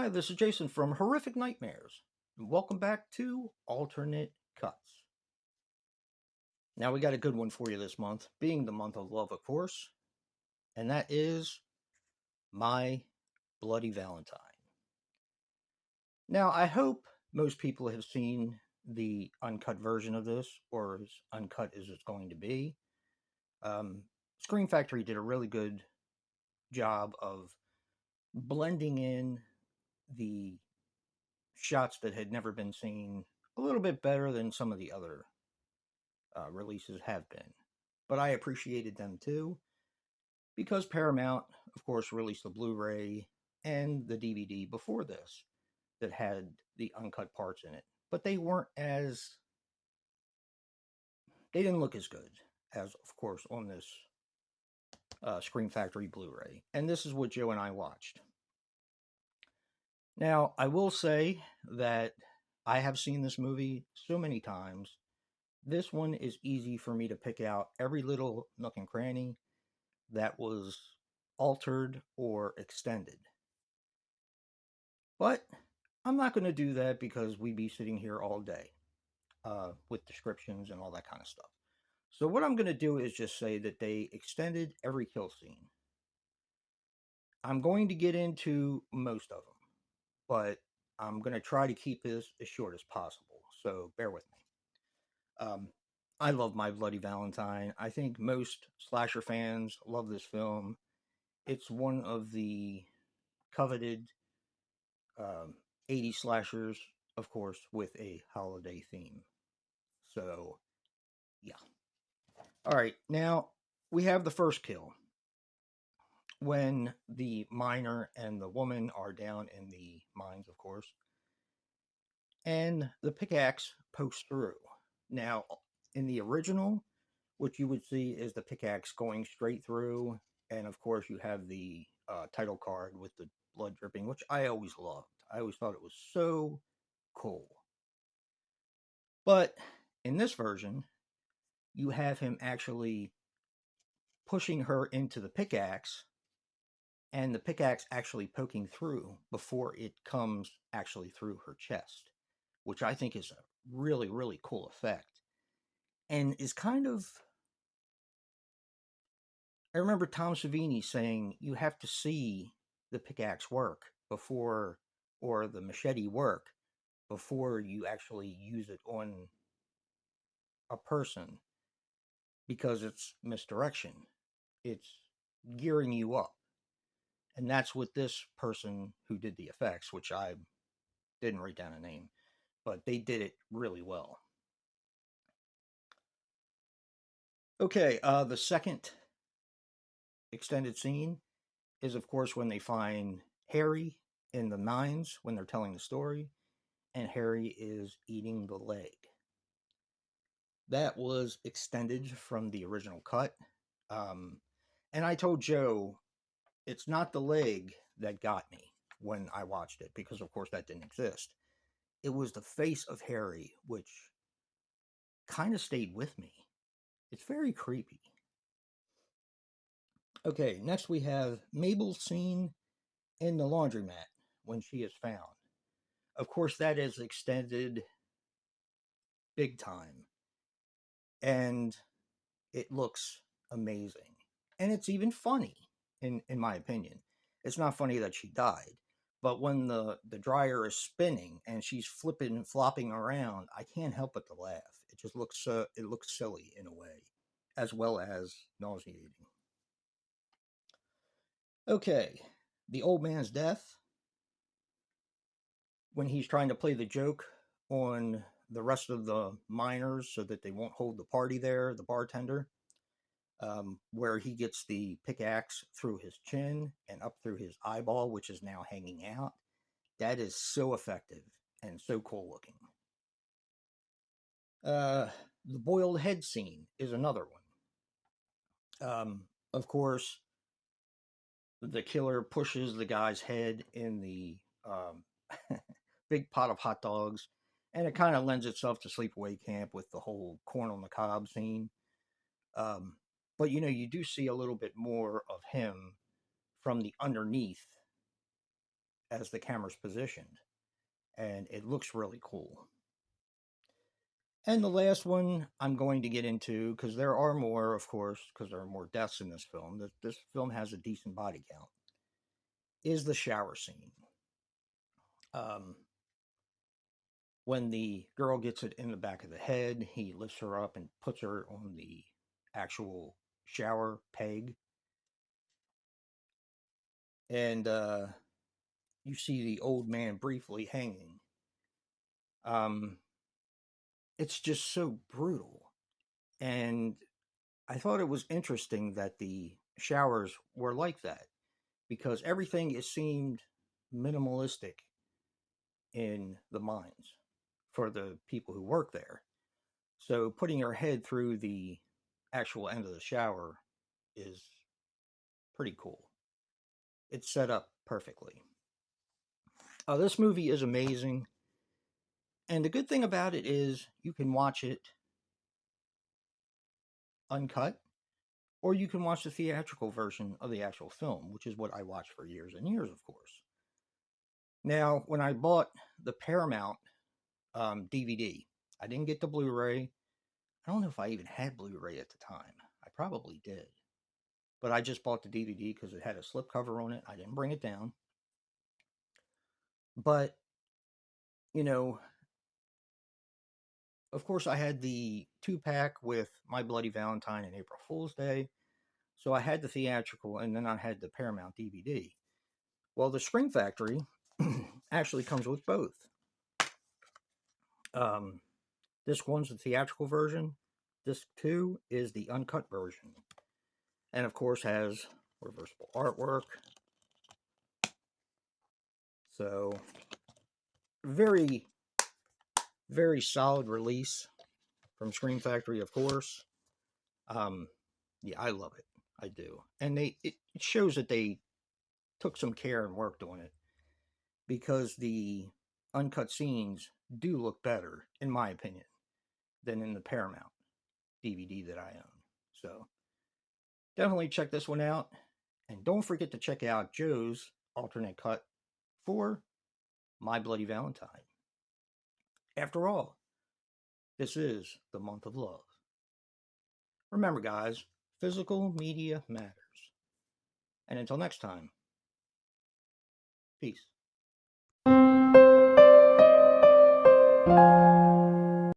Hi, this is Jason from Horrific Nightmares, and welcome back to Alternate Cuts. Now, we got a good one for you this month, being the month of love, of course, and that is My Bloody Valentine. Now, I hope most people have seen the uncut version of this, or as uncut as it's going to be. Um, Scream Factory did a really good job of blending in the shots that had never been seen a little bit better than some of the other releases have been. But I appreciated them too because Paramount, of course, released the Blu ray and the DVD before this that had the uncut parts in it. But they didn't look as good as, of course, on this Scream Factory Blu ray. And this is what Joe and I watched. Now, I will say that I have seen this movie so many times. This one is easy for me to pick out every little nook and cranny that was altered or extended. But I'm not going to do that because we'd be sitting here all day with descriptions and all that kind of stuff. So, what I'm going to do is just say that they extended every kill scene. I'm going to get into most of them, but I'm going to try to keep this as short as possible. So, bear with me. I love My Bloody Valentine. I think most slasher fans love this film. It's one of the coveted um, 80s slashers, of course, with a holiday theme. So, yeah. All right, now we have the first kill when the miner and the woman are down in the mines, of course, and the pickaxe pokes through. Now, in the original, what you would see is the pickaxe going straight through, and of course, you have the title card with the blood dripping, which I always loved. I always thought it was so cool. But in this version, you have him actually pushing her into the pickaxe and the pickaxe actually poking through before it comes actually through her chest, which I think is a really, really cool effect. And is kind of, I remember Tom Savini saying you have to see the pickaxe work before, or the machete work before you actually use it on a person because it's misdirection. It's gearing you up. And that's what this person who did the effects, which I didn't write down a name, but they did it really well. Okay, the second extended scene is, of course, when they find Harry in the mines when they're telling the story, and Harry is eating the leg. That was extended from the original cut. Um, and I told Joe it's not the leg that got me when I watched it, because, of course, that didn't exist. It was the face of Harry, which kind of stayed with me. It's very creepy. Okay, next we have Mabel's scene in the laundromat when she is found. Of course, that is extended big time, and it looks amazing. And it's even funny, in my opinion. It's not funny that she died, but when the dryer is spinning and she's flipping and flopping around, I can't help but to laugh. It just looks it looks silly in a way, as well as nauseating. Okay, the old man's death, when he's trying to play the joke on the rest of the miners so that they won't hold the party there, the bartender, where he gets the pickaxe through his chin and up through his eyeball, which is now hanging out. That is so effective and so cool looking. Uh, the boiled head scene is another one. Of course, the killer pushes the guy's head in the big pot of hot dogs, and it kind of lends itself to Sleepaway Camp with the whole corn on the cob scene. Um, but you do see a little bit more of him from the underneath as the camera's positioned, and it looks really cool. And the last one I'm going to get into, because there are more, of course, because there are more deaths in this film. This film has a decent body count. Is the shower scene. Um, when the girl gets it in the back of the head, he lifts her up and puts her on the actual shower peg, and you see the old man briefly hanging. Um, it's just so brutal, and I thought it was interesting that the showers were like that because everything is seemed minimalistic in the mines for the people who work there. So putting your head through the actual end of the shower is pretty cool. It's set up perfectly. This movie is amazing. And the good thing about it is you can watch it uncut, or you can watch the theatrical version of the actual film, which is what I watched for years and years, of course. Now, when I bought the Paramount DVD, I didn't get the Blu ray. I don't know if I even had Blu ray at the time. I probably did. But I just bought the DVD because it had a slipcover on it. I didn't bring it down. But, you know, of course, I had the 2-pack with My Bloody Valentine and April Fool's Day. So I had the theatrical and then I had the Paramount DVD. Well, the Scream Factory actually comes with both. Um, Disc 1's the theatrical version. Disc 2 is the uncut version. And of course has reversible artwork. So, very, very solid release from Scream Factory, of course. Yeah, I love it. I do. And it shows that they took some care and worked on it because the uncut scenes do look better, in my opinion, than in the Paramount DVD that I own. So definitely check this one out. And don't forget to check out Joe's alternate cut for My Bloody Valentine. After all, this is the month of love. Remember, guys, physical media matters. And until next time, peace.